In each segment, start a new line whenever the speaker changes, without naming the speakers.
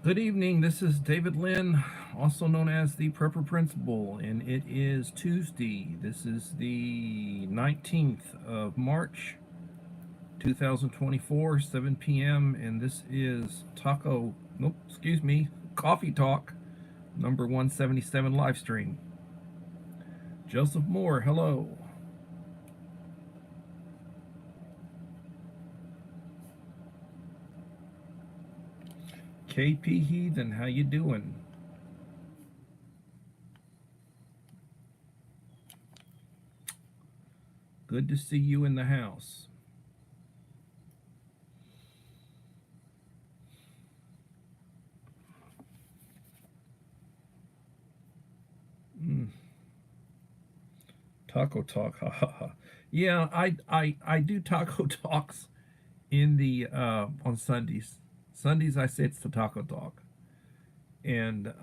Good evening. This is David Lynn, also known as the Prepper Principal, and it is Tuesday. This is the 19th of March, 2024, 7 p.m., and this is Coffee Talk, number 177 live stream. Joseph Moore, hello. KP Heathen, how you doing? Good to see you in the house. Taco Talk, ha ha ha. Yeah, I do Taco Talks in the on Sundays. Sundays I say it's the Taco Talk, and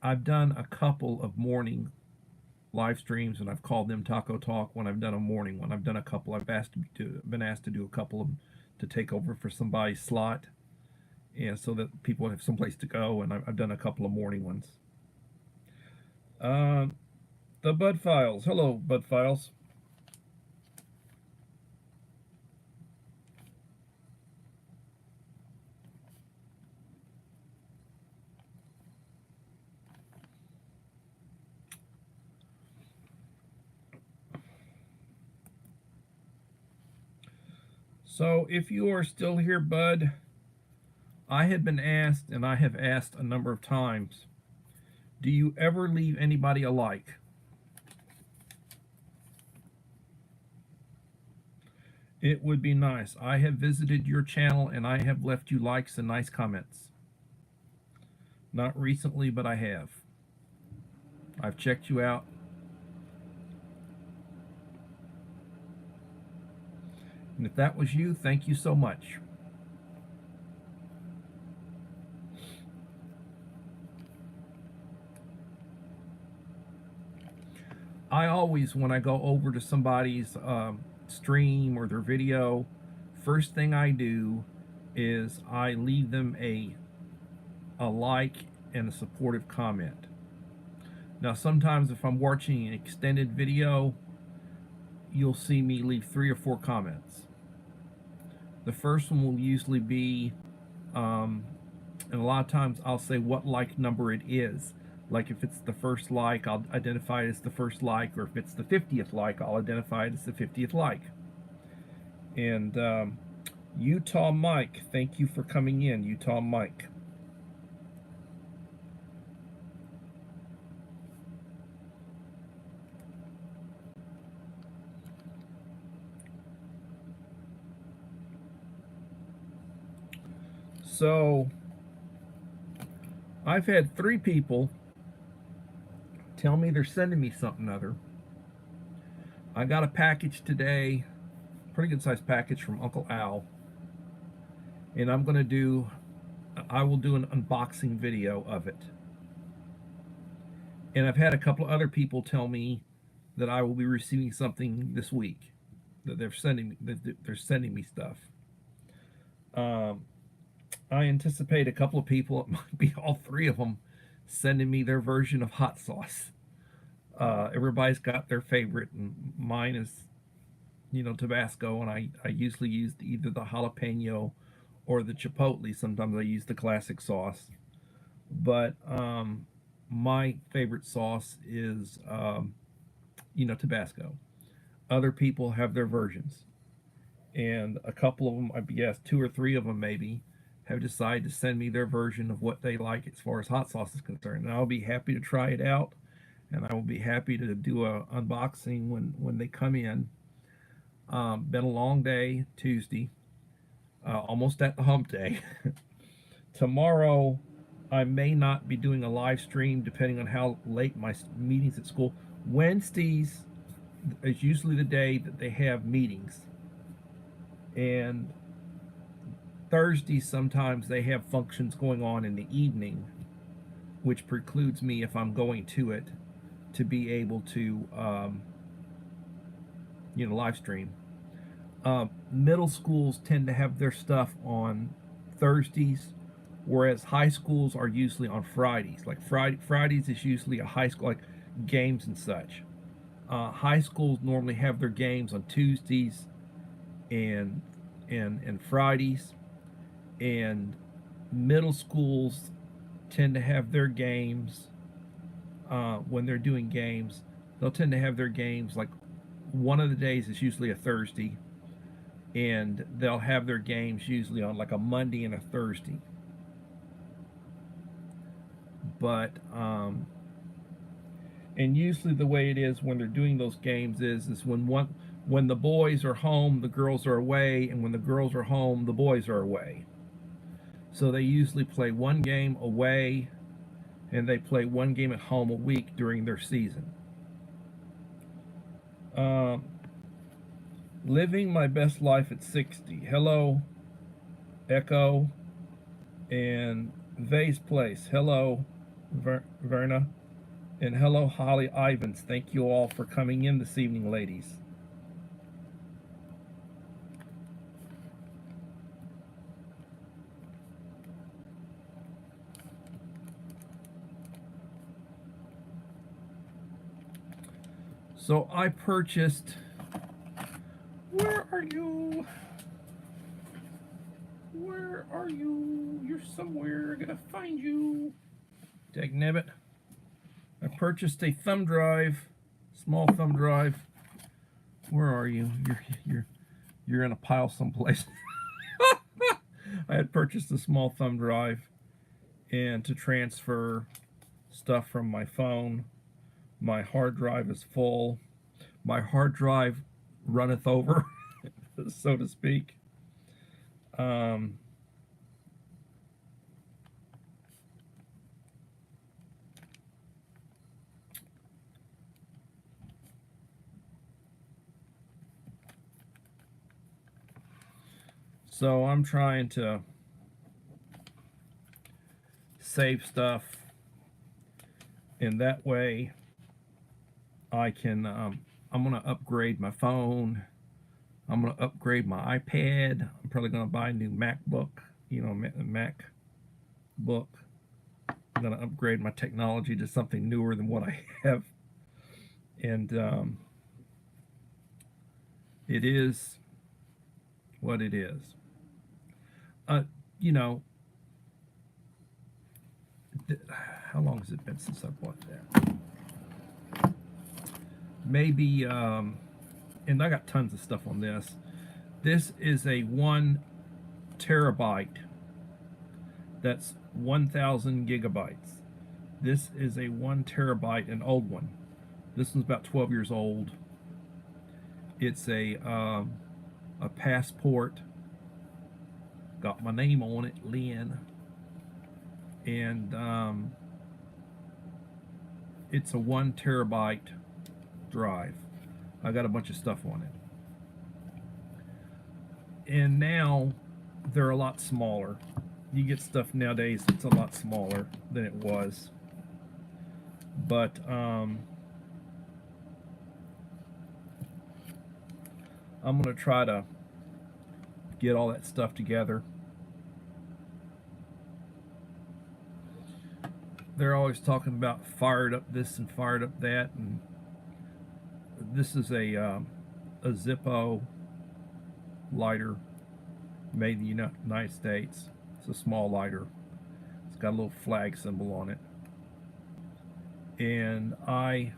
I've done a couple of morning live streams, and I've called them Taco Talk when I've done a morning one. I've done a couple. Been asked to do a couple of them to take over for somebody's slot, and so that people have someplace to go. And I've done a couple of morning ones. Uh, the Bud Files. Hello, Bud Files. So if you are still here, Bud, I had been asked, and I have asked a number of times, do you ever leave anybody a like? It would be nice. I have visited your channel and I have left you likes and nice comments. Not recently, but I have. I've checked you out. And if that was you, thank you so much. I always, when I go over to somebody's stream or their video, first thing I do is I leave them a like and a supportive comment. Now, sometimes if I'm watching an extended video, you'll see me leave 3 or 4 comments. The first one will usually be, and a lot of times I'll say what like number it is. Like if it's the first like, I'll identify it as the first like, or if it's the 50th like, I'll identify it as the 50th like. And Utah Mike, thank you for coming in, Utah Mike. So I've had 3 people tell me they're sending me something other. I got a package today, pretty good sized package from Uncle Al, and I will do an unboxing video of it. And I've had a couple of other people tell me that I will be receiving something this week, that they're sending me stuff. I anticipate a couple of people, it might be all 3 of them, sending me their version of hot sauce. Everybody's got their favorite, and mine is, Tabasco, and I usually use either the jalapeno or the chipotle. Sometimes I use the classic sauce, but my favorite sauce is, Tabasco. Other people have their versions, and a couple of them, I guess 2 or 3 of them maybe, have decided to send me their version of what they like as far as hot sauce is concerned. And I'll be happy to try it out, and I will be happy to do a unboxing when they come in. Been a long day, Tuesday, almost at the hump day. Tomorrow, I may not be doing a live stream depending on how late my meetings at school. Wednesdays is usually the day that they have meetings, and Thursdays sometimes they have functions going on in the evening, which precludes me, if I'm going to it, to be able to live stream. Middle schools tend to have their stuff on Thursdays whereas high schools are usually on Fridays. Like Fridays is usually a high school, like games and such. High schools normally have their games on Tuesdays and and Fridays, and middle schools tend to have their games when they're doing games. They'll tend to have their games like one of the days is usually a Thursday, and they'll have their games usually on like a Monday and a Thursday. But and usually the way it is when they're doing those games is when the boys are home, the girls are away, and when the girls are home, the boys are away. So they usually play one game away, and they play one game at home a week during their season. Um, Living my best life at 60. Hello, Echo, and Vay's Place. Hello, Verna. And hello, Holly Ivans. Thank you all for coming in this evening, ladies. So I purchased. Where are you? Where are you? You're somewhere. I'm gonna find you. Dagnabbit. I purchased a thumb drive, small thumb drive. Where are you? You're in a pile someplace. I had purchased a small thumb drive, and to transfer stuff from my phone. My hard drive is full. My hard drive runneth over, so to speak. So I'm trying to save stuff, and that way I can. I'm gonna upgrade my phone. I'm gonna upgrade my iPad. I'm probably gonna buy a new MacBook. You know, MacBook. I'm gonna upgrade my technology to something newer than what I have, and it is what it is. You know, how long has it been since I bought that? Maybe, and I got tons of stuff on this. This is a 1 terabyte. That's 1,000 gigabytes. This is a 1 terabyte, an old one. This one's about 12 years old. It's a Passport. Got my name on it, Lynn. And it's a 1 terabyte drive. I got a bunch of stuff on it. And now they're a lot smaller. You get stuff nowadays that's a lot smaller than it was. But I'm gonna try to get all that stuff together. They're always talking about fired up this and fired up that, and this is a Zippo lighter made in the United States. It's a small lighter. It's got a little flag symbol on it. And I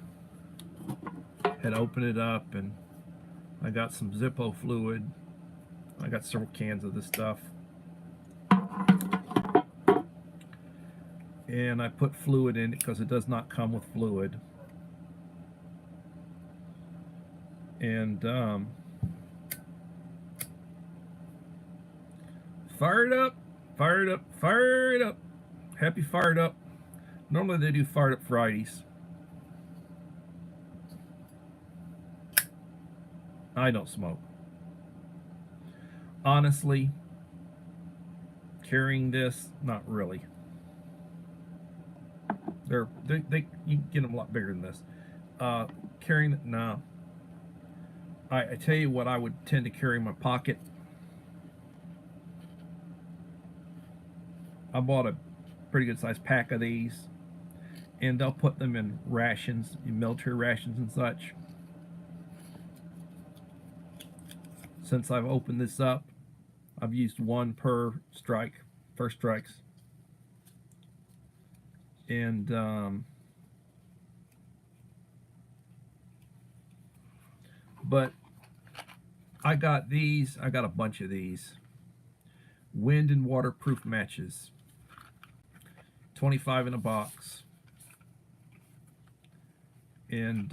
had opened it up, and I got some Zippo fluid. I got several cans of this stuff. And I put fluid in it because it does not come with fluid. And fired up, fired up, fired up. Happy fired up. Normally they do fired up Fridays. I don't smoke. Honestly, carrying this, not really. They you can get them a lot bigger than this. Carrying it, no. I tell you what I would tend to carry in my pocket. I bought a pretty good sized pack of these, and they'll put them in rations, in military rations and such. Since I've opened this up, I've used one per strike, first strikes. And but I got these, I got a bunch of these wind and waterproof matches, 25 in a box. And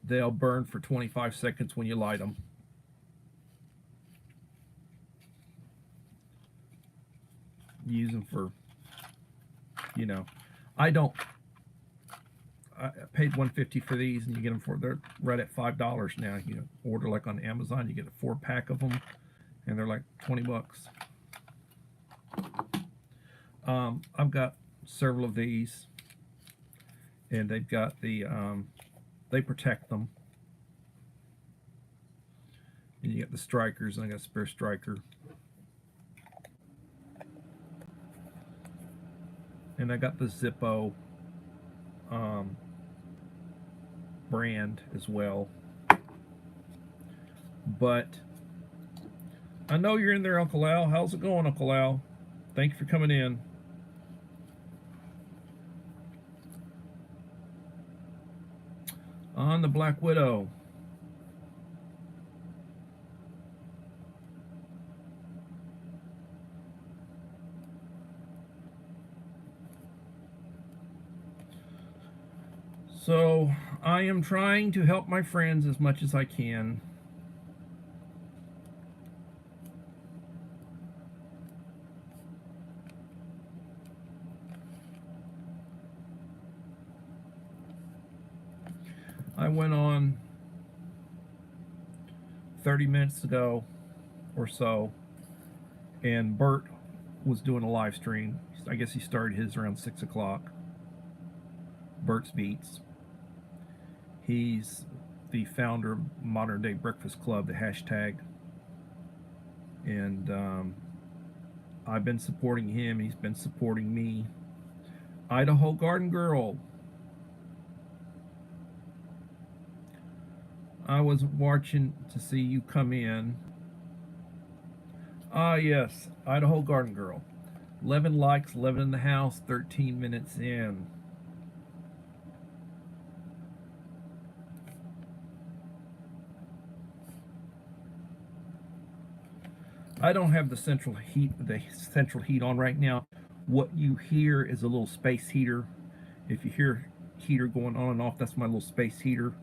they'll burn for 25 seconds when you light them. Use them for, you know, I paid $150 for these, and you get them for, they're right at $5 now. You order like on Amazon, you get a 4-pack of them, and they're like 20 bucks. I've got several of these, and they've got the they protect them. And you got the strikers, and I got a spare striker. And I got the Zippo brand as well. But I know you're in there, Uncle Al. How's it going, Uncle Al? Thank you for coming in. On the Black Widow. So I am trying to help my friends as much as I can. I went on 30 minutes ago or so, and Bert was doing a live stream. I guess he started his around 6 o'clock. Bert's Beats. He's the founder of Modern Day Breakfast Club, the hashtag. And I've been supporting him. He's been supporting me. Idaho Garden Girl. I was watching to see you come in. Ah, yes, Idaho Garden Girl. 11 likes, 11 in the house, 13 minutes in. I don't have the central heat on right now. What you hear is a little space heater. If you hear heater going on and off, that's my little space heater.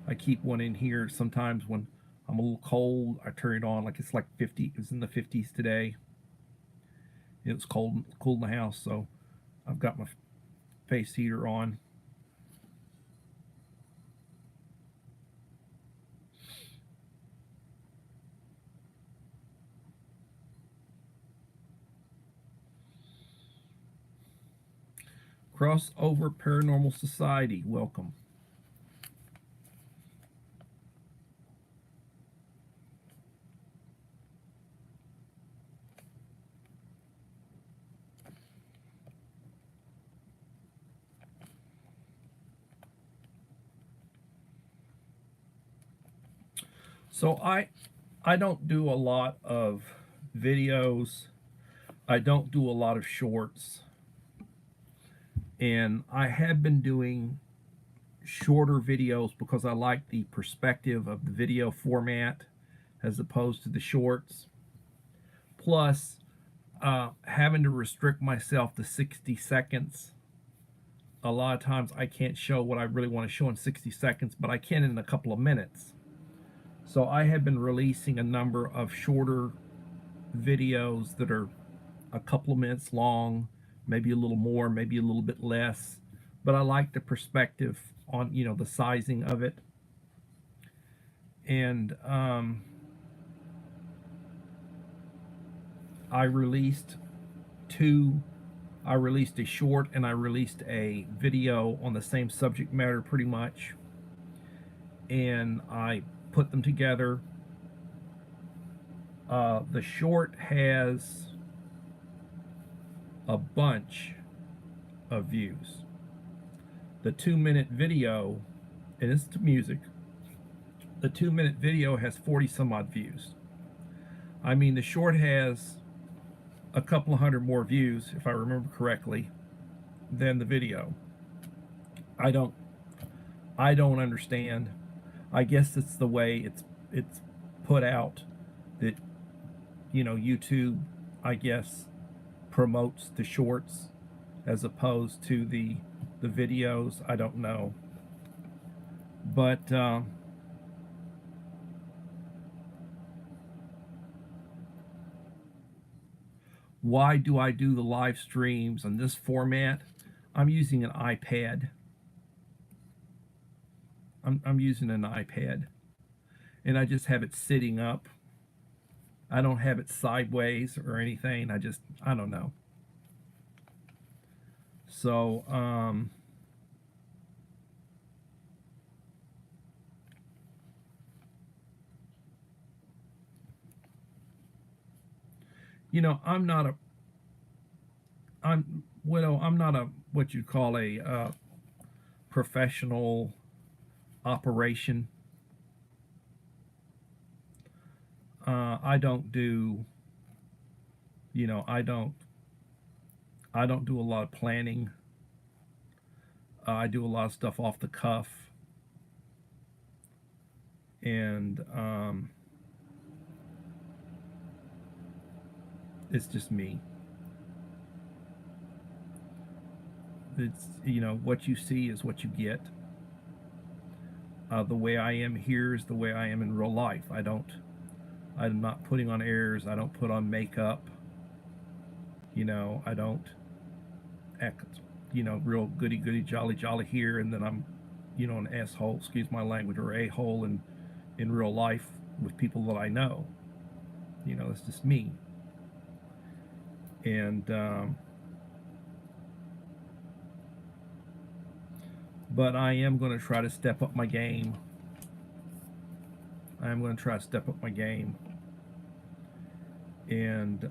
I keep one in here. Sometimes when I'm a little cold, I turn it on. Like it's like 50. It was in the 50s today. It was cool in the house, so I've got my space heater on. Crossover Paranormal Society, welcome. So I don't do a lot of videos. I don't do a lot of shorts. And I have been doing shorter videos because I like the perspective of the video format as opposed to the shorts. Plus, having to restrict myself to 60 seconds. A lot of times I can't show what I really want to show in 60 seconds, but I can in a couple of minutes. So I have been releasing a number of shorter videos that are a couple of minutes long, maybe a little more, maybe a little bit less. But I like the perspective on, you know, the sizing of it. And I released a short and I released a video on the same subject matter pretty much. And I put them together The short has a bunch of views. The 2 minute video, and it's to music, the 2 minute video has 40 some odd views. I mean, the short has a couple of hundred more views, if I remember correctly, than the video. I don't understand. I guess it's the way it's put out that, you know, YouTube, I guess, promotes the shorts as opposed to the videos. I don't know, but why do I do the live streams on this format? I'm using an iPad. I'm using an iPad, and I just have it sitting up. I don't have it sideways or anything. I don't know. So, you know, I'm not a what you call a professional operation. I don't do, you know, I don't do a lot of planning. I do a lot of stuff off the cuff, and it's just me. It's, you know, what you see is what you get. The way I am here is the way I am in real life. I'm not putting on airs. I don't put on makeup. You know, I don't act, you know, real goody goody jolly jolly here, and then I'm, you know, an asshole, excuse my language, or a hole in real life with people that I know. You know, it's just me. And but I am going to try to step up my game. I am going to try to step up my game, and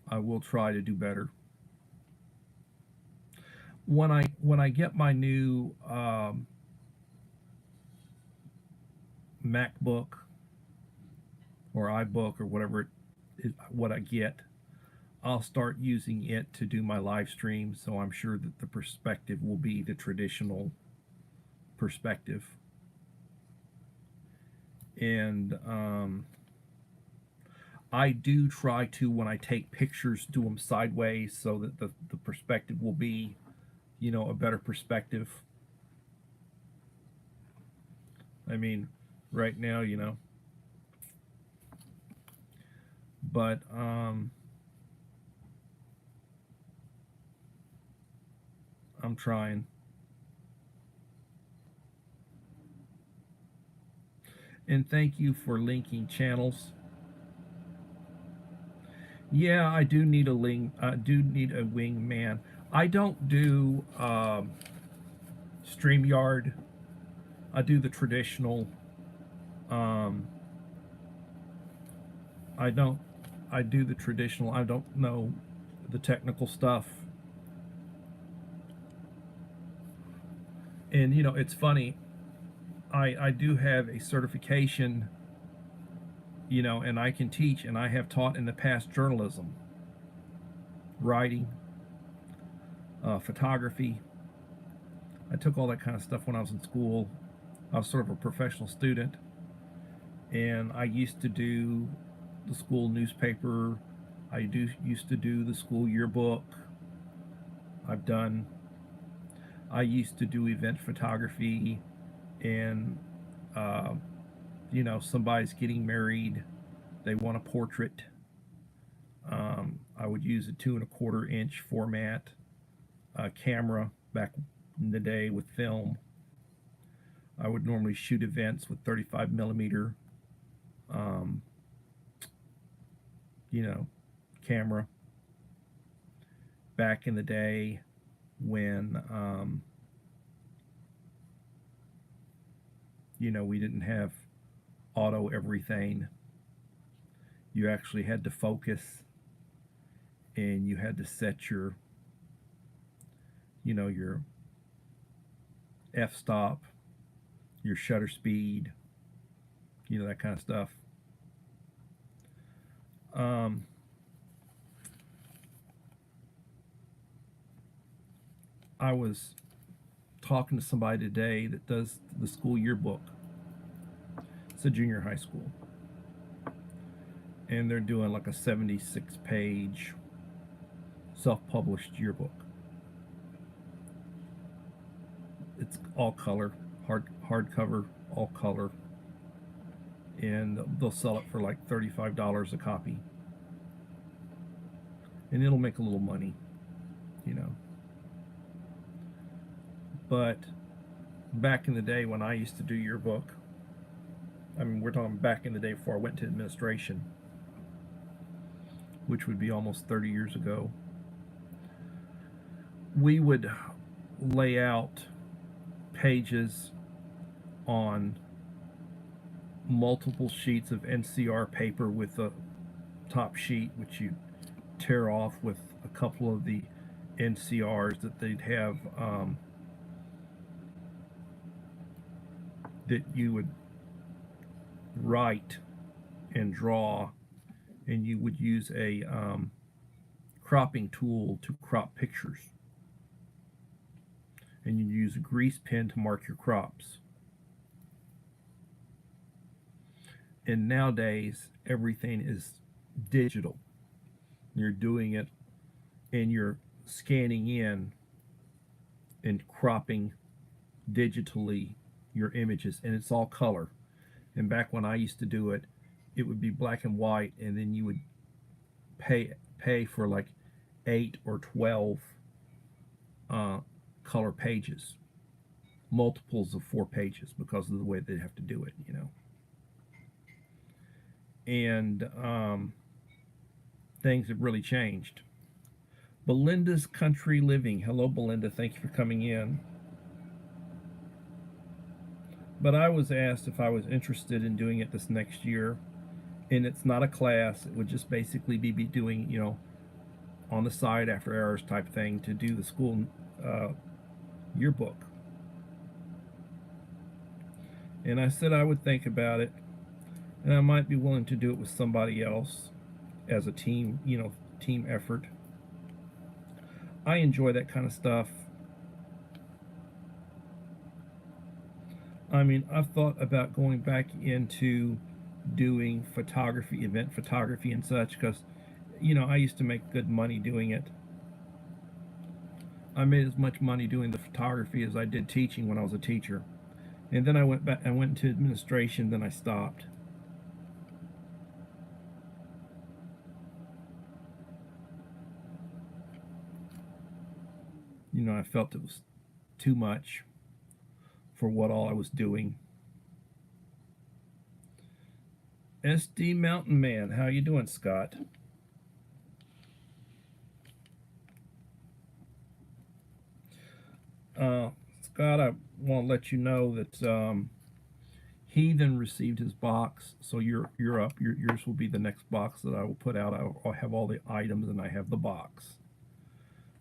I will try to do better. When I get my new MacBook or iBook or whatever it is, what I get, I'll start using it to do my live stream. So I'm sure that the perspective will be the traditional perspective, and I do try to, when I take pictures, do them sideways so that the perspective will be, you know, a better perspective. I mean, right now, you know, but I'm trying. And thank you for linking channels. Yeah, I do need a wingman. I don't do StreamYard. I do the traditional. Um, I don't. I do the traditional. I don't know the technical stuff. And you know, it's funny. I do have a certification, you know, and I can teach, and I have taught in the past journalism, writing, photography. I took all that kind of stuff when I was in school. I was sort of a professional student, and I used to do the school newspaper. Used to do the school yearbook. I used to do event photography, and you know, somebody's getting married, they want a portrait. I would use a 2¼ inch format camera back in the day with film. I would normally shoot events with 35mm, you know, camera. Back in the day when, We didn't have auto everything. You actually had to focus, and you had to set your f-stop, your shutter speed, that kind of stuff. Um, I was talking to somebody today that does the school yearbook. It's a junior high school, and they're doing like a 76-page self-published yearbook. It's all color, hardcover, all color, and they'll sell it for like $35 a copy, and it'll make a little money, you know. But back in the day when I used to do yearbook, I mean, we're talking back in the day before I went to administration, which would be almost 30 years ago, we would lay out pages on multiple sheets of NCR paper with a top sheet, which you tear off with a couple of the NCRs that they'd have, that you would write and draw, and you would use a cropping tool to crop pictures, and you use a grease pen to mark your crops. And nowadays everything is digital. You're doing it, and you're scanning in and cropping digitally your images, and it's all color. And back when I used to do it, it would be black and white, and then you would pay for like 8 or 12 color pages, multiples of 4 pages, because of the way they have to do it, And things have really changed. Belinda's Country Living. Hello, Belinda. Thank you for coming in. But I was asked if I was interested in doing it this next year, and it's not a class. It would just basically be doing, on the side after hours type thing, to do the school yearbook. And I said I would think about it, and I might be willing to do it with somebody else as a team, team effort. I enjoy that kind of stuff. I mean, I've thought about going back into doing photography, event photography and such, because, I used to make good money doing it. I made as much money doing the photography as I did teaching when I was a teacher. And then I went into administration, then I stopped. I felt it was too much for what all I was doing. SD Mountain Man, how you doing, Scott? Scott, I want to let you know that Heathen received his box, so you're up. Yours will be the next box that I will put out. I'll have all the items, and I have the box.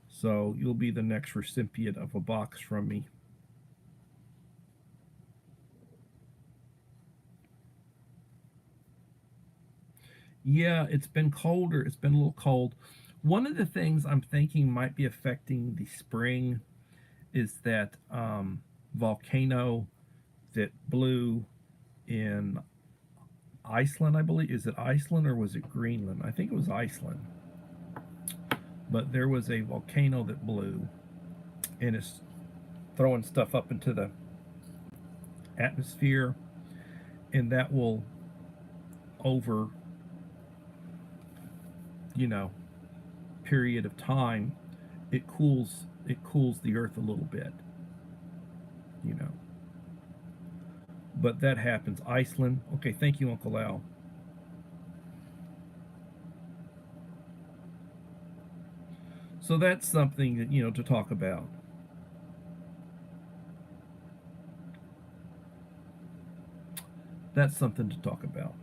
So you'll be the next recipient of a box from me. Yeah, it's been colder. It's been a little cold. One of the things I'm thinking might be affecting the spring is that volcano that blew in Iceland, I believe. Is it Iceland or was it Greenland? I think it was Iceland. But there was a volcano that blew, and it's throwing stuff up into the atmosphere, and that will, over period of time, it cools the earth a little bit, but that happens. Iceland. Okay, thank you, Uncle Al. So that's something that, to talk about. that's something to talk about.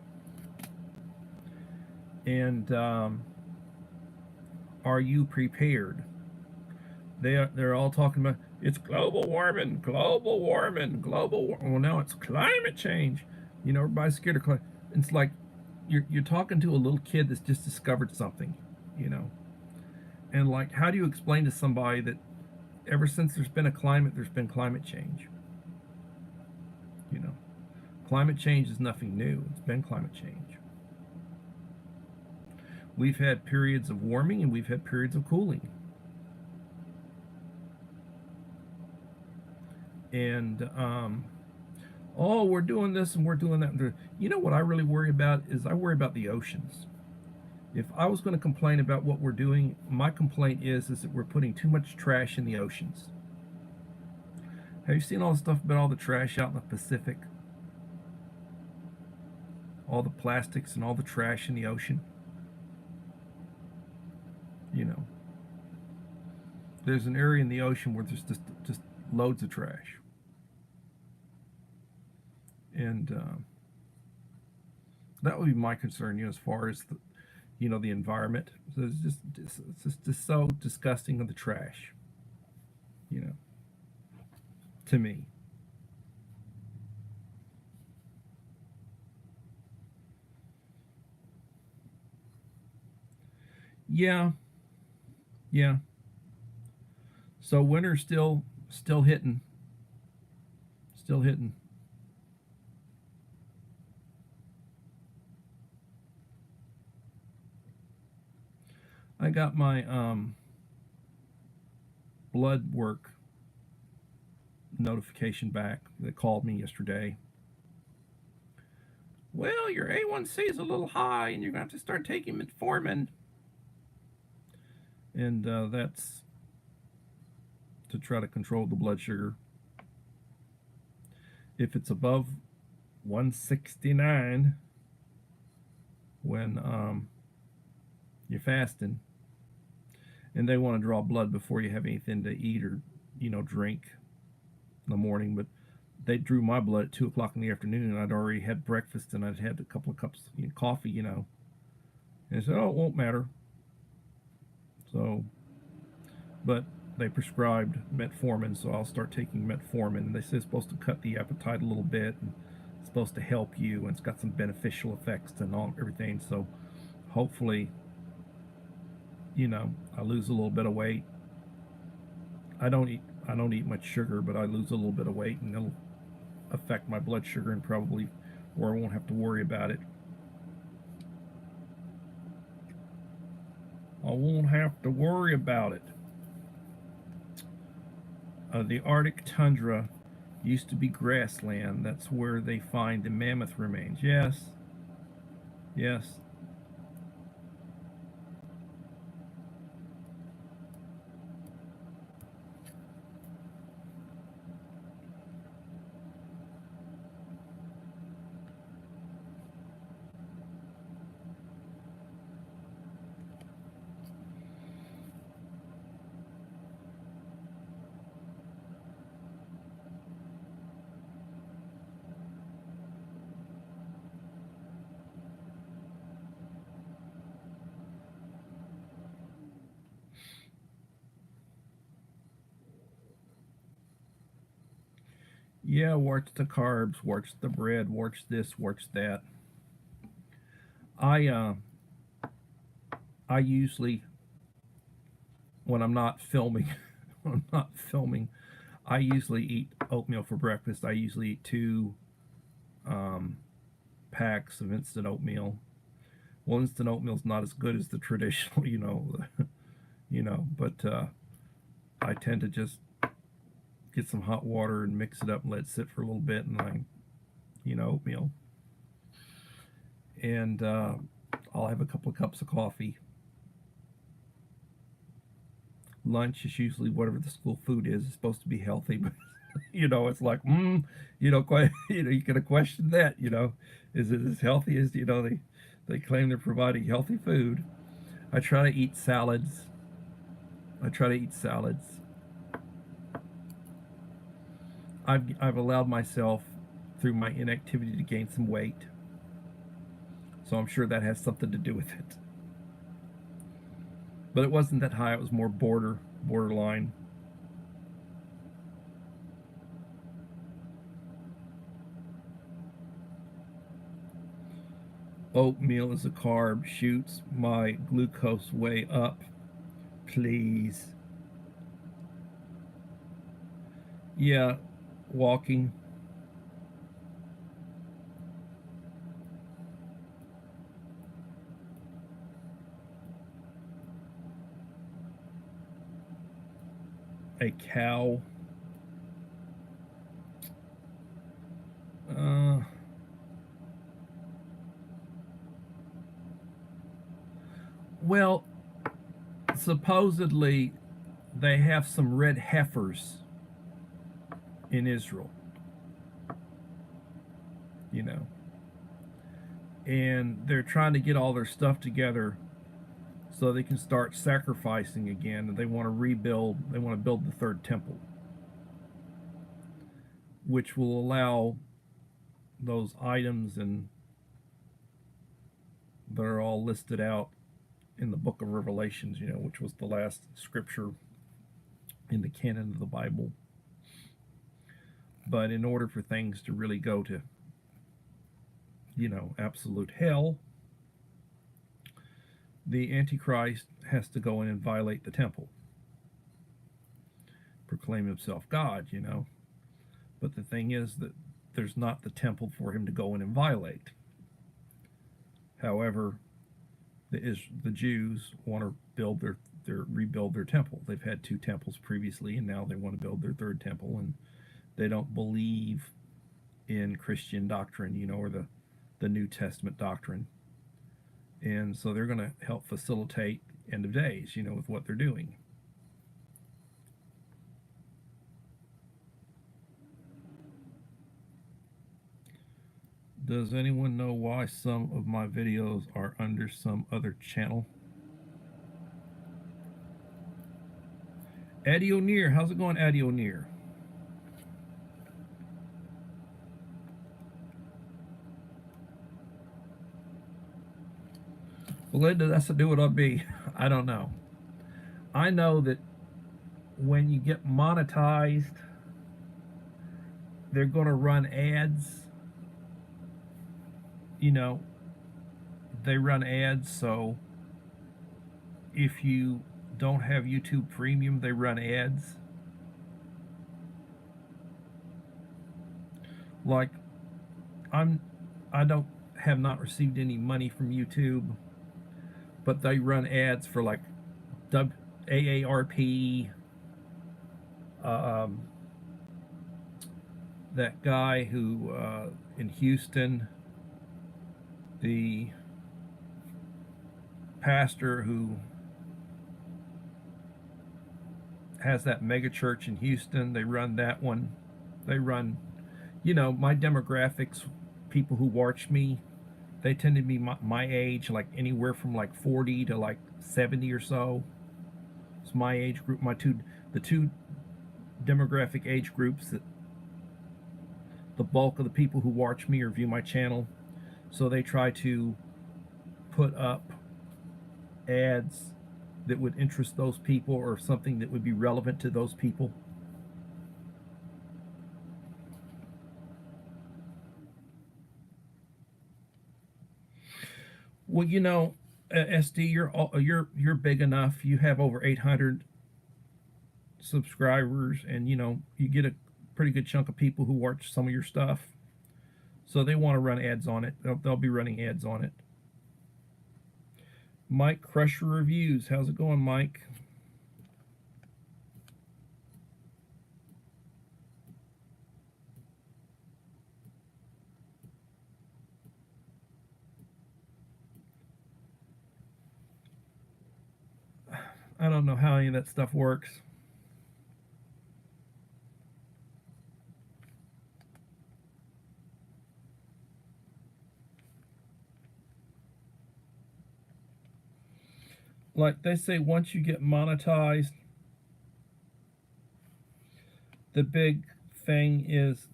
And are you prepared? They're all talking about it's global warming, global warming, Well, now it's climate change. You know, everybody's scared of climate. It's like you're talking to a little kid that's just discovered something, you know. And like, how do you explain to somebody that ever since there's been a climate, there's been climate change? You know, climate change is nothing new. It's been climate change. We've had periods of warming and we've had periods of cooling. And oh, we're doing this and we're doing that. You know what I really worry about is I worry about the oceans. If I was going to complain about what we're doing, my complaint is that we're putting too much trash in the oceans. Have you seen all the stuff about all the trash out in the Pacific? All the plastics and all the trash in the ocean? You know, there's an area in the ocean where there's just loads of trash. And that would be my concern, you know, as far as the, you know, the environment. So it's just so disgusting of the trash, you know, to me. Yeah, yeah. So winter's still hitting, still hitting. I got my blood work notification back. They called me yesterday. Well, your A1C is a little high, and you're gonna have to start taking metformin. And that's to try to control the blood sugar. If it's above 169 when you're fasting, and they want to draw blood before you have anything to eat or, you know, drink in the morning. But they drew my blood at 2 o'clock in the afternoon, and I'd already had breakfast and I'd had a couple of cups of coffee, you know. And I said, oh, it won't matter. So, but they prescribed metformin, so I'll start taking metformin. They say it's supposed to cut the appetite a little bit, and it's supposed to help you, and it's got some beneficial effects and all everything. So, hopefully, you know, I lose a little bit of weight. I don't eat much sugar, but I lose a little bit of weight, and it'll affect my blood sugar, and probably, or I won't have to worry about it. I won't have to worry about it. The Arctic tundra used to be grassland. That's where they find the mammoth remains. Yes, yes. Yeah, watch the carbs, watch the bread, watch this, watch that. I uh, I usually, when I'm not filming, when I'm not filming, I usually eat oatmeal for breakfast. I usually eat two um, packs of instant oatmeal. Well, instant oatmeal is not as good as the traditional, you know, but I tend to just get some hot water and mix it up and let it sit for a little bit, and oatmeal. And I'll have a couple of cups of coffee. Lunch is usually whatever the school food is. It's supposed to be healthy, but it's like, quite, you can question that. Is it as healthy as they claim they're providing healthy food? I try to eat salads. I try to eat salads. I've allowed myself through my inactivity to gain some weight. So I'm sure that has something to do with it. But it wasn't that high, it was more borderline. Oatmeal is a carb, shoots my glucose way up. Please. Yeah, walking. A cow. Well, supposedly they have some red heifers in Israel, you know, and they're trying to get all their stuff together so they can start sacrificing again, and they want to rebuild, they want to build the third temple, which will allow those items and that are all listed out in the book of Revelations, you know, which was the last scripture in the canon of the Bible. But in order for things to really go to, you know, absolute hell, the Antichrist has to go in and violate the temple, proclaim himself God, you know. But the thing is that there's not the temple for him to go in and violate. However, the Jews want to build rebuild their temple. They've had two temples previously, and now they want to build their third temple, and they don't believe in Christian doctrine, you know, or the New Testament doctrine. And so they're going to help facilitate end of days, you know, with what they're doing. Does anyone know why some of my videos are under some other channel? Eddie O'Near, how's it going, Eddie O'Near? Belinda, that's to do what I'll be. I don't know. I know that when you get monetized, they're going to run ads. You know, they run ads, so if you don't have YouTube Premium, they run ads. Like, I don't have not received any money from YouTube, but they run ads for like AARP, that guy who in Houston, the pastor who has that mega church in Houston, they run that one. They run, you know, my demographics, people who watch me, they tend to be my age, like anywhere from like 40 to like 70 or so. It's my age group, the two demographic age groups that the bulk of the people who watch me or view my channel. So they try to put up ads that would interest those people or something that would be relevant to those people. Well, you know, SD, you're big enough. You have over 800 subscribers, and you know you get a pretty good chunk of people who watch some of your stuff. So they want to run ads on it. They'll be running ads on it. Mike Crusher Reviews. How's it going, Mike? I don't know how any of that stuff works. Like they say, once you get monetized, the big thing is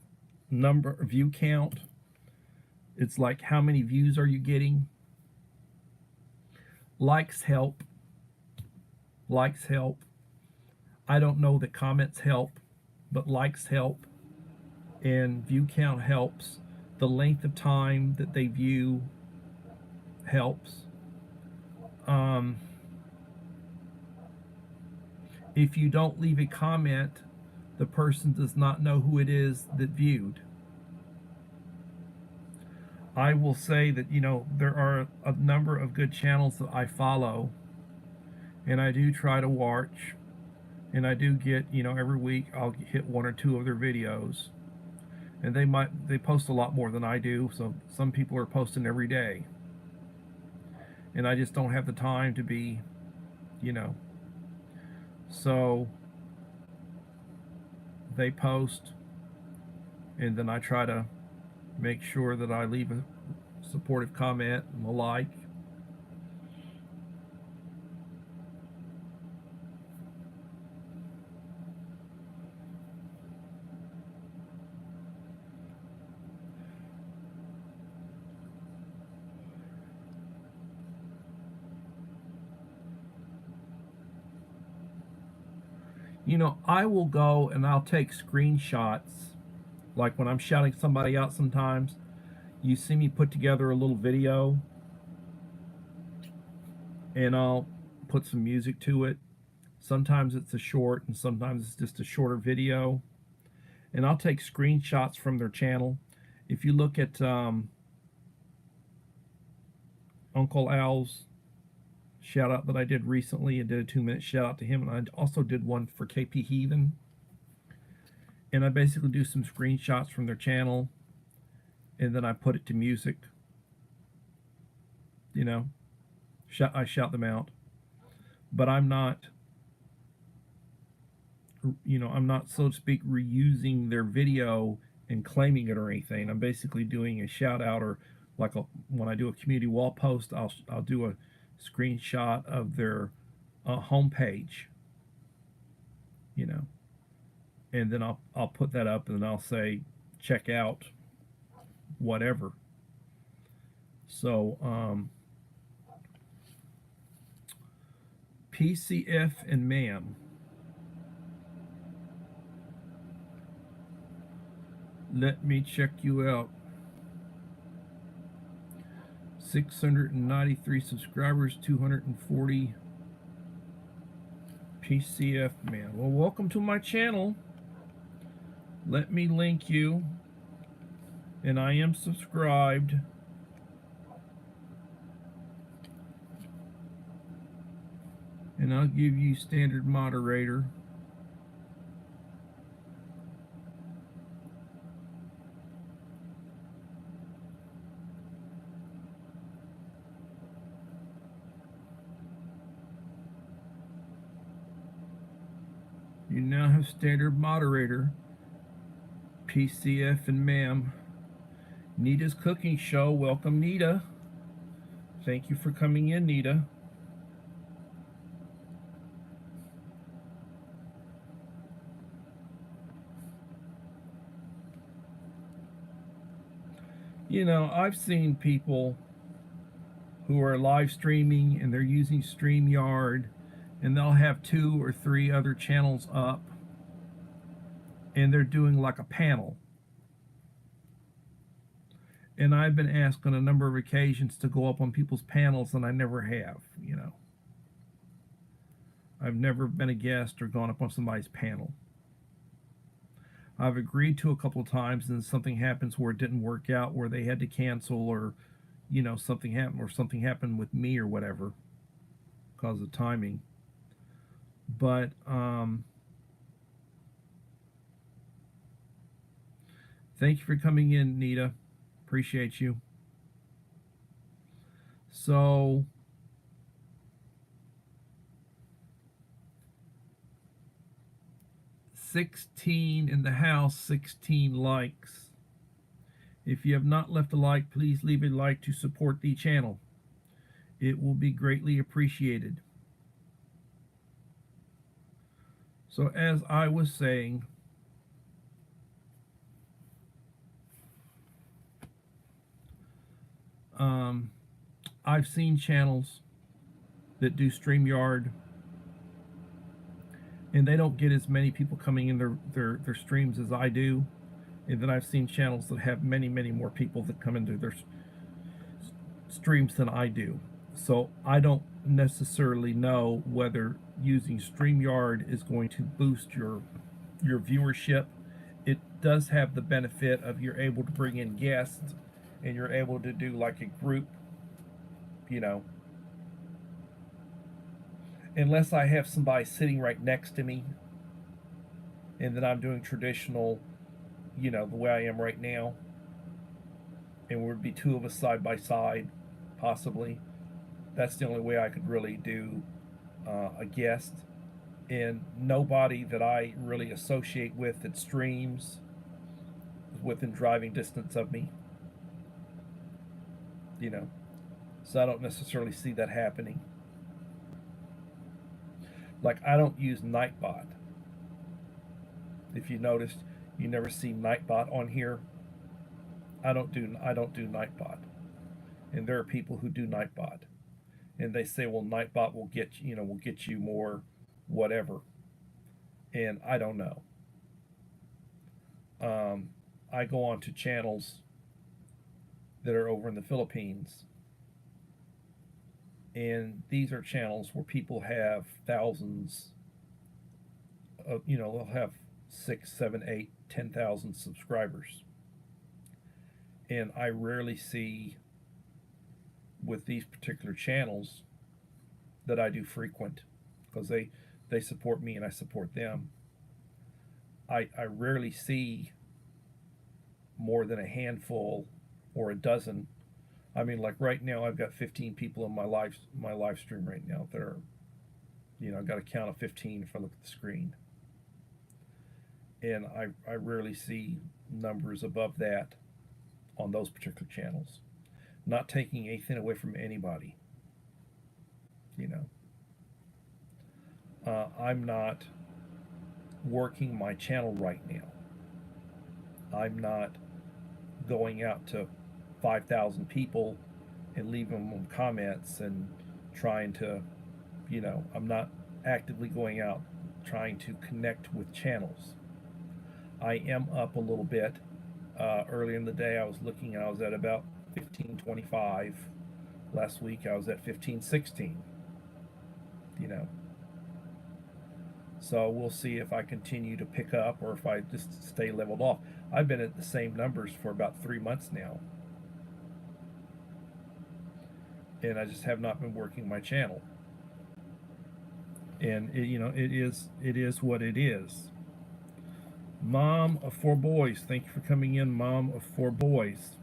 number view count. It's like how many views are you getting. Likes help. Likes help. I don't know that comments help, but likes help, and view count helps. The length of time that they view helps. Um, if you don't leave a comment, the person does not know who it is that viewed. I will say that, there are a number of good channels that I follow, and I do try to watch, and I do get, every week I'll hit one or two of their videos, and they post a lot more than I do. So some people are posting every day, and I just don't have the time to be, you know. So they post, and then I try to make sure that I leave a supportive comment and a like. I will go and I'll take screenshots. Like when I'm shouting somebody out sometimes, you see me put together a little video, and I'll put some music to it. Sometimes it's a short, and sometimes it's just a shorter video. And I'll take screenshots from their channel. If you look at Uncle Al's shout out that I did recently, I did a 2-minute shout out to him, and I also did one for KP Heathen. And I basically do some screenshots from their channel, and then I put it to music. I shout them out. But I'm not, so to speak, reusing their video and claiming it or anything. I'm basically doing a shout out, or when I do a community wall post, I'll do a screenshot of their homepage, and then I'll put that up, and then I'll say check out whatever. So PCF and ma'am, let me check you out. 693 subscribers, 240 PCF man. Well, welcome to my channel. Let me link you, and I am subscribed. And I'll give you standard moderator. You now have standard moderator. PCF and ma'am. Nita's Cooking Show. Welcome, Nita. Thank you for coming in, Nita. I've seen people who are live streaming, and they're using StreamYard, and they'll have 2 or 3 other channels up, and they're doing like a panel. And I've been asked on a number of occasions to go up on people's panels, and I never have. I've never been a guest or gone up on somebody's panel. I've agreed to a couple of times, and something happens where it didn't work out, where they had to cancel, or something happened with me or whatever because of timing. But thank you for coming in, Nita. Appreciate you. So $16 in the house, 16 likes. If you have not left a like, please leave a like to support the channel. It will be greatly appreciated. So as I was saying, I've seen channels that do StreamYard, and they don't get as many people coming in their streams as I do. And then I've seen channels that have many, many more people that come into their streams than I do. So I don't necessarily know whether using StreamYard is going to boost your viewership. It does have the benefit of you're able to bring in guests and you're able to do like a group, you know. Unless I have somebody sitting right next to me and then I'm doing traditional, you know, the way I am right now, and would be two of us side by side, possibly. That's the only way I could really do a guest. And nobody that I really associate with that streams is within driving distance of me, you know. So I don't necessarily see that happening. Like, I don't use Nightbot. If you noticed, you never see Nightbot on here. I don't do Nightbot. And there are people who do Nightbot. And they say, well, Nightbot will get you more whatever. And I don't know. I go on to channels that are over in the Philippines, and these are channels where people have thousands of, you know, they'll have 6, 7, 8, 10,000 subscribers. And I rarely see with these particular channels that I do frequent, because they support me and I support them. I rarely see more than a handful or a dozen. I mean, like right now, I've got 15 people in my live stream right now that are, you know, I've got a count of 15 if I look at the screen. And I rarely see numbers above that on those particular channels. Not taking anything away from anybody, you know. I'm not working my channel right now. I'm not going out to 5,000 people and leaving them comments and trying to, you know, I'm not actively going out trying to connect with channels. I am up a little bit. Earlier in the day, I was at about 1525. Last week, I was at 1516. You know. So we'll see if I continue to pick up or if I just stay leveled off. I've been at the same numbers for about 3 months now. And I just have not been working my channel. And it, you know, it is what it is. Mom of 4 boys, thank you for coming in, Mom of 4 boys.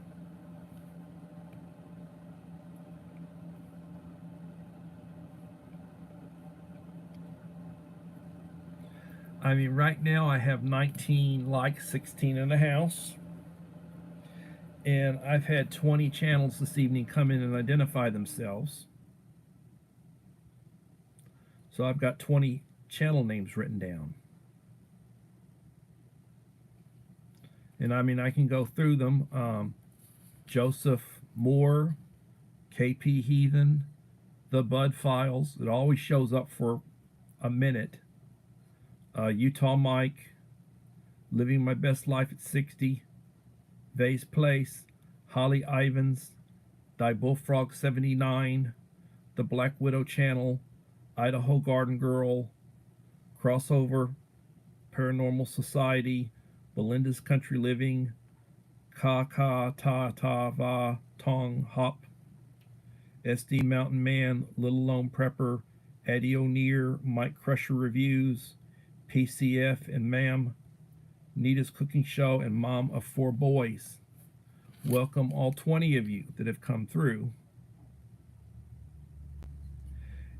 I mean, right now I have 19 likes, 16 in the house. And I've had 20 channels this evening come in and identify themselves. So I've got 20 channel names written down. And I mean, I can go through them. Joseph Moore, KP Heathen, The Bud Files. It always shows up for a minute. Utah Mike, Living My Best Life at 60, Vase Place, Holly Ivans, Die Bullfrog 79, The Black Widow Channel, Idaho Garden Girl, Crossover, Paranormal Society, Belinda's Country Living, Ka Ka Ta Ta Va Tong Hop, SD Mountain Man, Little Lone Prepper, Eddie O'Near, Mike Crusher Reviews, PCF and Ma'am, Nita's Cooking Show, and Mom of 4 boys. Welcome all 20 of you that have come through.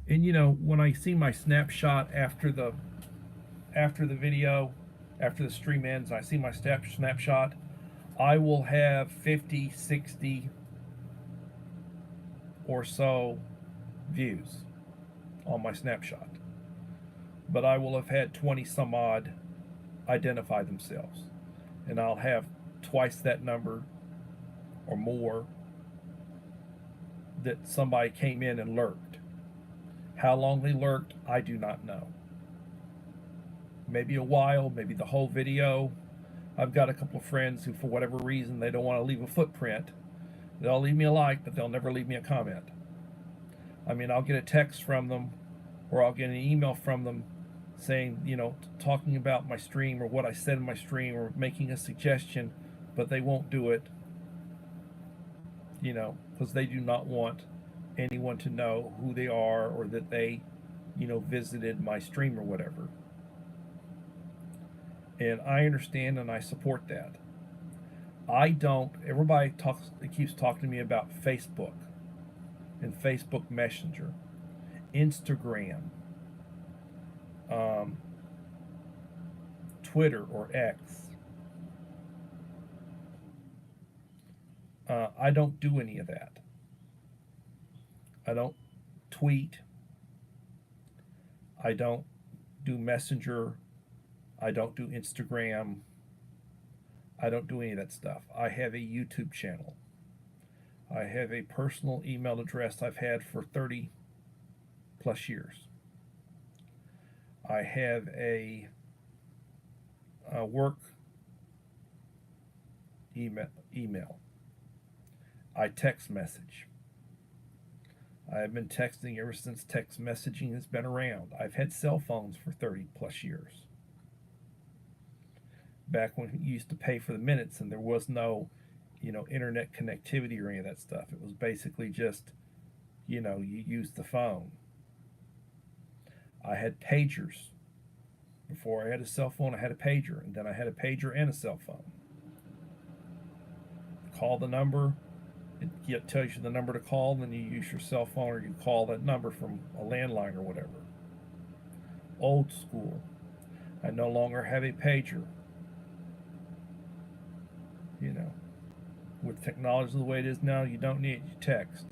And you know, when I see my snapshot after the video, after the stream ends, I see my snapshot, I will have 50, 60 or so views on my snapshot. But I will have had 20 some odd identify themselves. And I'll have twice that number or more that somebody came in and lurked. How long they lurked, I do not know. Maybe a while, maybe the whole video. I've got a couple of friends who, for whatever reason, they don't want to leave a footprint. They'll leave me a like, but they'll never leave me a comment. I mean, I'll get a text from them, or I'll get an email from them saying, talking about my stream or what I said in my stream or making a suggestion, but they won't do it, because they do not want anyone to know who they are or that they, visited my stream or whatever. And I understand and I support that. Everybody keeps talking to me about Facebook and Facebook Messenger, Instagram, Twitter or X. I don't do any of that. I don't tweet. I don't do Messenger. I don't do Instagram. I don't do any of that stuff. I have a YouTube channel. I have a personal email address I've had for 30 plus years. I have a work email. I text message. I have been texting ever since text messaging has been around. I've had cell phones for 30 plus years. Back when you used to pay for the minutes and there was no, internet connectivity or any of that stuff. It was basically just, you used the phone. I had pagers. Before I had a cell phone, I had a pager, and then I had a pager and a cell phone. Call the number, it tells you the number to call, then you use your cell phone or you call that number from a landline or whatever. Old school. I no longer have a pager. With technology the way it is now, you don't need it, you text.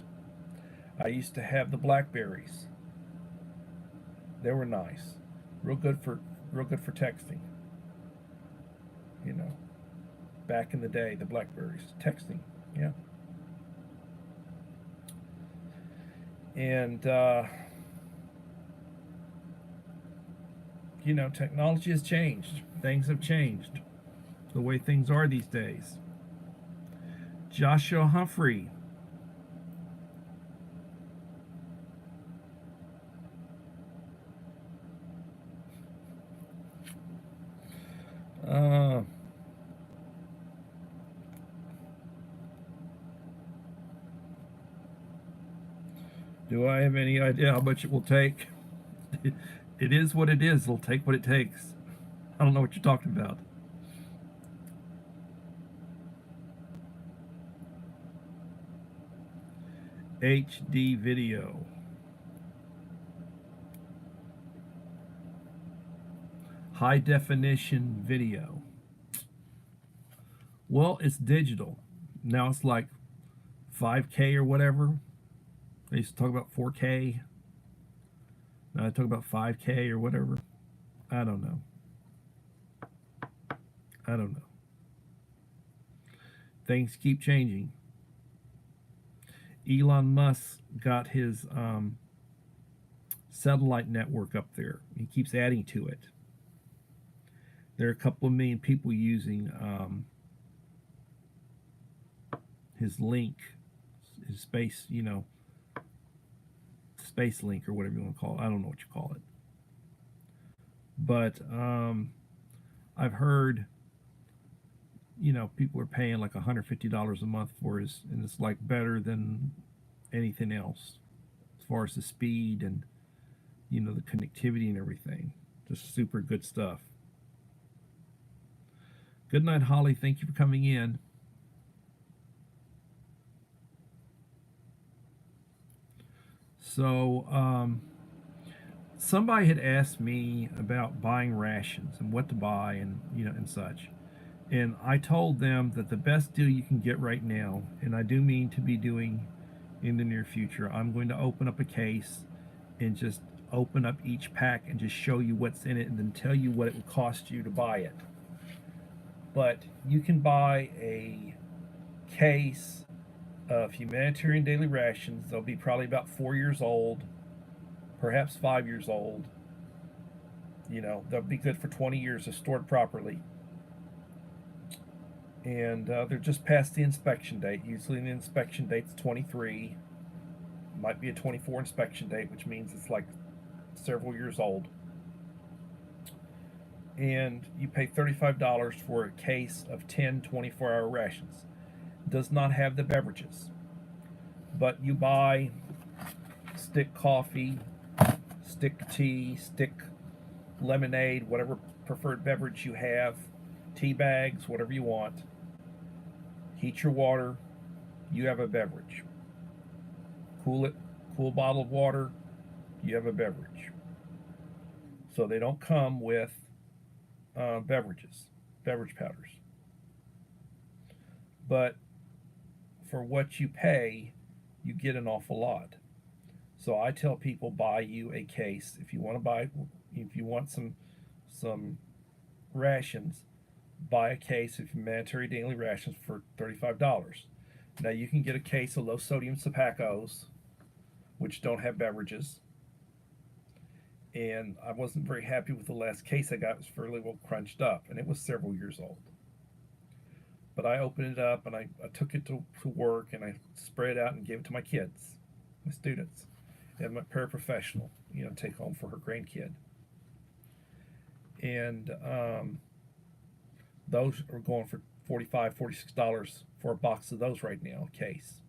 I used to have the Blackberries. They were nice. Real good for texting. Back in the day, the Blackberries. Texting, yeah. And technology has changed. Things have changed. The way things are these days. Joshua Humphrey. Do I have any idea how much it will take? It is what it is. It'll take what it takes. I don't know what you're talking about. HD video. High definition video. Well, it's digital. Now it's like 5K or whatever. They used to talk about 4K. Now I talk about 5K or whatever. I don't know. Things keep changing. Elon Musk got his satellite network up there. He keeps adding to it. There are a couple of million people using his link, his space, space link or whatever you want to call it. I don't know what you call it. But I've heard, people are paying like $150 a month for his, and it's like better than anything else as far as the speed and, the connectivity and everything. Just super good stuff. Good night, Holly. Thank you for coming in. So, somebody had asked me about buying rations and what to buy and, and such. And I told them that the best deal you can get right now, and I do mean to be doing in the near future, I'm going to open up a case and just open up each pack and just show you what's in it and then tell you what it would cost you to buy it. But you can buy a case of humanitarian daily rations. They'll be probably about 4 years old, perhaps 5 years old. They'll be good for 20 years if stored properly. And they're just past the inspection date. Usually the inspection date's 23. Might be a 24 inspection date, which means it's like several years old. And you pay $35 for a case of 10 24-hour rations. Does not have the beverages, but you buy stick coffee, stick tea, stick lemonade, whatever preferred beverage you have, tea bags, whatever you want. Heat your water, you have a beverage. Cool it, cool bottle of water, you have a beverage. So they don't come with beverage powders. But for what you pay, you get an awful lot. So I tell people, buy you a case if you want some rations. Buy a case of humanitarian daily rations for $35. Now you can get a case of low sodium Sapacos, which don't have beverages. And I wasn't very happy with the last case I got. It was fairly well crunched up, and it was several years old. But I opened it up and I took it to work, and I sprayed it out and gave it to my kids, my students, and my paraprofessional, take home for her grandkid. And those are going for $45, $46 for a box of those right now, a case.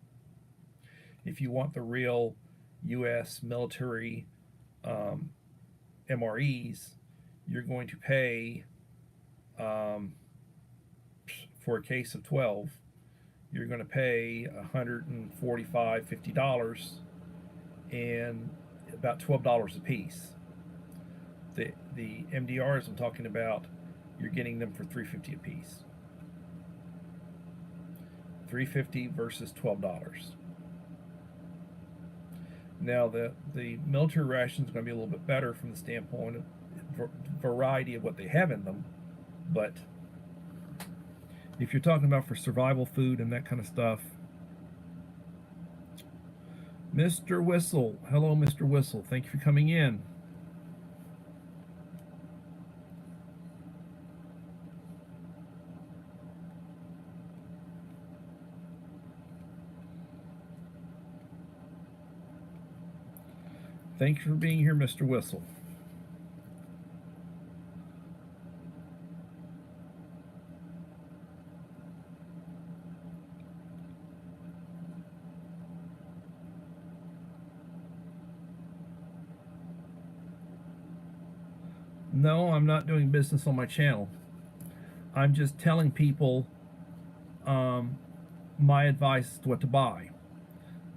If you want the real U.S. military MREs, you're going to pay for a case of 12. You're going to pay $145, $50, and about $12 a piece. The MDRs I'm talking about, you're getting them for $3.50 a piece. $3.50 versus $12. Now the military ration is going to be a little bit better from the standpoint of variety of what they have in them, but if you're talking about for survival food and that kind of stuff, Mr. Whistle, hello Mr. Whistle, thank you for coming in. Thank you for being here, Mr. Whistle. No, I'm not doing business on my channel. I'm just telling people my advice to what to buy.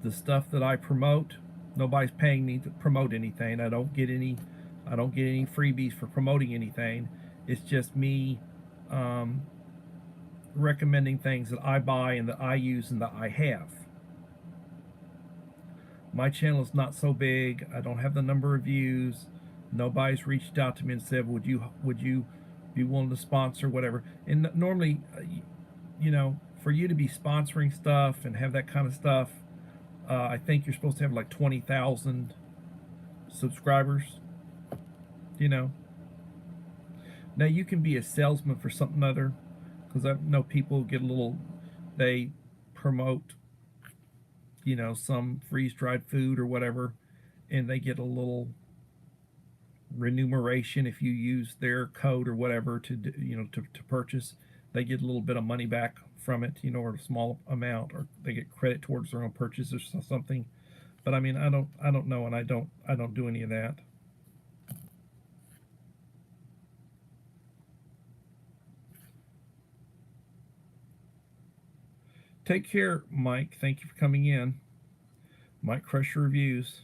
The stuff that I promote, nobody's paying me to promote anything. I don't get any freebies for promoting anything. It's just me recommending things that I buy and that I use and that I have. My channel is not so big. I don't have the number of views. Nobody's reached out to me and said, would you be willing to sponsor whatever? And normally, for you to be sponsoring stuff and have that kind of stuff, I think you're supposed to have like 20,000 subscribers. Now you can be a salesman for something other, because I know people get they promote, some freeze-dried food or whatever, and they get a little remuneration if you use their code or whatever to purchase. They get a little bit of money back from it, or a small amount, or they get credit towards their own purchase or something. But I mean, I don't know, and I don't do any of that. Take care, Mike. Thank you for coming in. Mike Crusher Reviews.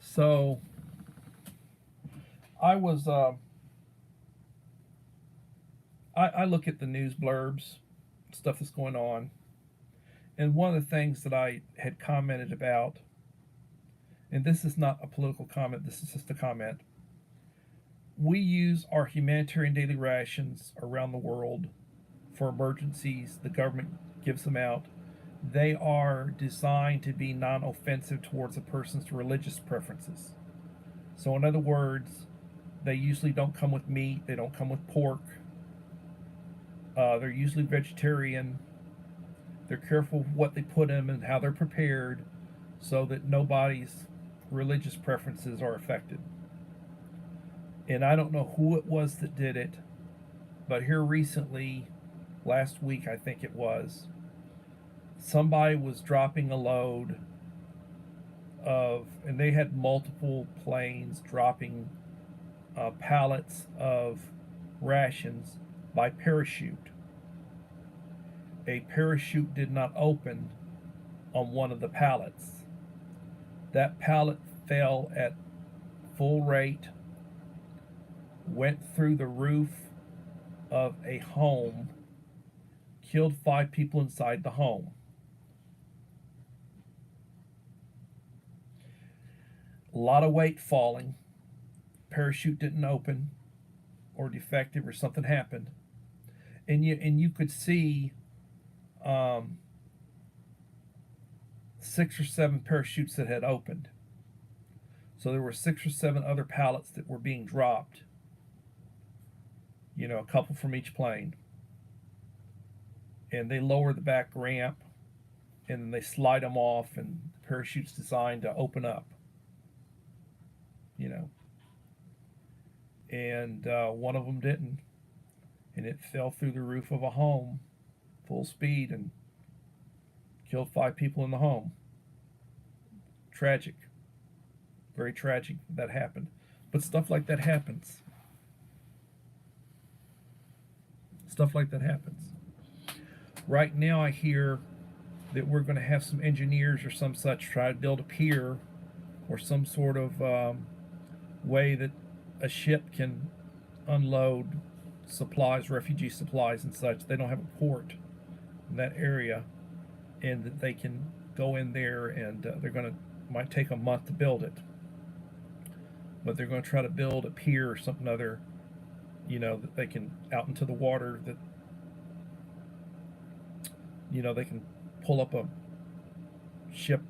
So I was I look at the news blurbs, stuff that's going on, and one of the things that I had commented about, and this is not a political comment, this is just a comment. We use our humanitarian daily rations around the world for emergencies. The government gives them out. They are designed to be non offensive towards a person's religious preferences. So, in other words, they usually don't come with meat, they don't come with pork, they're usually vegetarian. They're careful of what they put in and how they're prepared so that nobody's religious preferences are affected. And I don't know who it was that did it, but here recently, last week I think it was, somebody was dropping a load of, and they had multiple planes dropping pallets of rations by parachute. A parachute did not open on one of the pallets. That pallet fell at full rate, went through the roof of a home, killed 5 people inside the home. A lot of weight falling. Parachute didn't open, or defective, or something happened, and you could see 6 or 7 parachutes that had opened. So there were 6 or 7 other pallets that were being dropped. You know, a couple from each plane, and they lower the back ramp, and then they slide them off, and the parachute's designed to open up. You know. And one of them didn't, and it fell through the roof of a home full speed and killed 5 people in the home. Tragic, very tragic that happened, but stuff like that happens. Stuff like that happens. Right now I hear that we're going to have some engineers or some such try to build a pier or some sort of way that a ship can unload supplies, refugee supplies and such. They don't have a port in that area, and that they can go in there, and they're going to, might take a month to build it, but they're going to try to build a pier or something other, you know, that they can out into the water, that, you know, they can pull up a ship,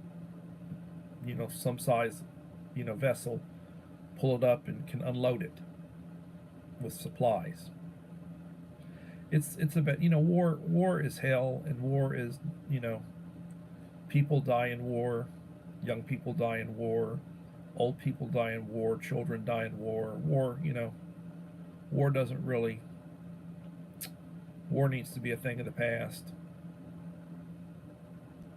you know, some size, you know, vessel, pull it up and can unload it with supplies. It's about, you know, war is hell, and war is, you know, people die in war, young people die in war, old people die in war, children die in war, you know, war doesn't really, war needs to be a thing of the past.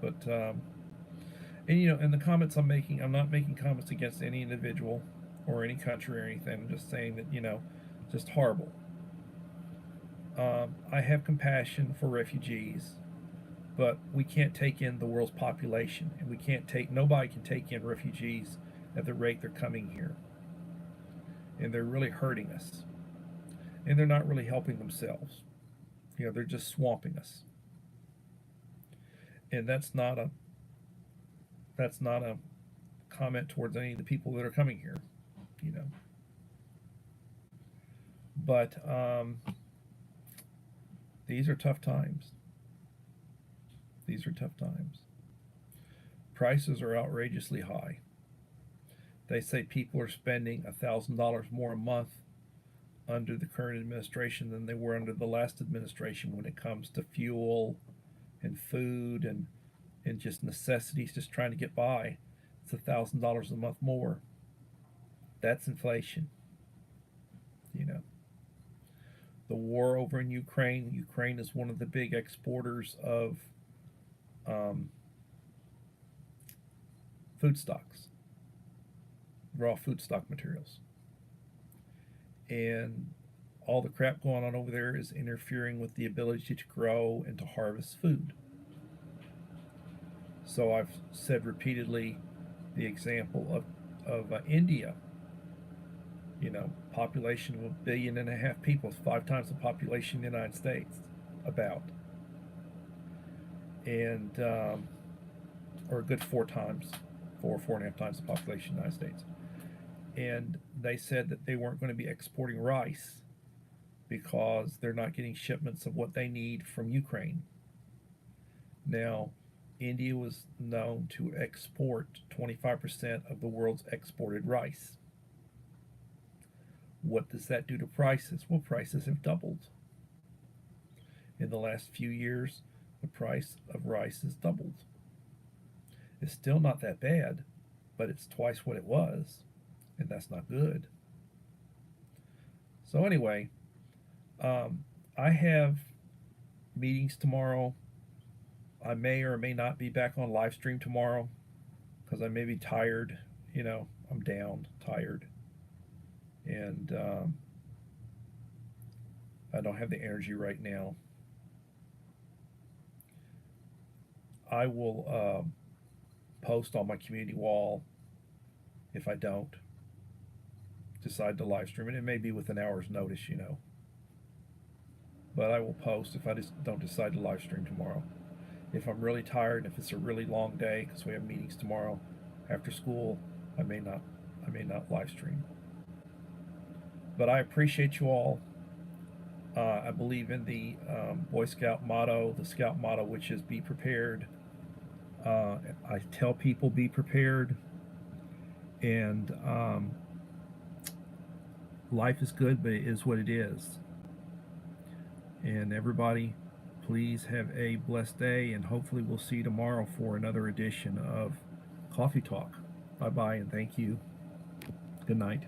But and you know, in the comments I'm making, I'm not making comments against any individual or any country or anything. I'm just saying that, you know, just horrible. I have compassion for refugees, but we can't take in the world's population, and we can't take, nobody can take in refugees at the rate they're coming here. And they're really hurting us. And they're not really helping themselves. You know, they're just swamping us. And that's not a comment towards any of the people that are coming here, you know. But these are tough times. These are tough times. Prices are outrageously high. They say people are spending $1,000 more a month under the current administration than they were under the last administration when it comes to fuel and food and just necessities, just trying to get by. It's $1,000 a month more. That's inflation. You know. The war over in Ukraine. Ukraine is one of the big exporters of food stocks, raw food stock materials. And all the crap going on over there is interfering with the ability to grow and to harvest food. So I've said repeatedly the example of India. You know, population of 1.5 billion people is 5 times the population of the United States, about, and or a good 4 times. 4.5 times the population of the United States. And they said that they weren't going to be exporting rice because they're not getting shipments of what they need from Ukraine. Now, India was known to export 25% of the world's exported rice. What does that do to prices? Well, prices have doubled. In the last few years, the price of rice has doubled. It's still not that bad, but it's twice what it was, and that's not good. So anyway, I have meetings tomorrow. I may or may not be back on live stream tomorrow because I may be tired. I'm down, tired, and I don't have the energy right now. I will post on my community wall if I don't decide to live stream, and it may be with an hour's notice, but I will post if I just don't decide to live stream tomorrow. If I'm really tired, if it's a really long day because we have meetings tomorrow after school, I may not live stream. But I appreciate you all. I believe in the Boy Scout motto, the Scout motto, which is be prepared. I tell people be prepared, and life is good, but it is what it is. And everybody, please have a blessed day, and hopefully we'll see you tomorrow for another edition of Coffee Talk. Bye-bye, and thank you. Good night.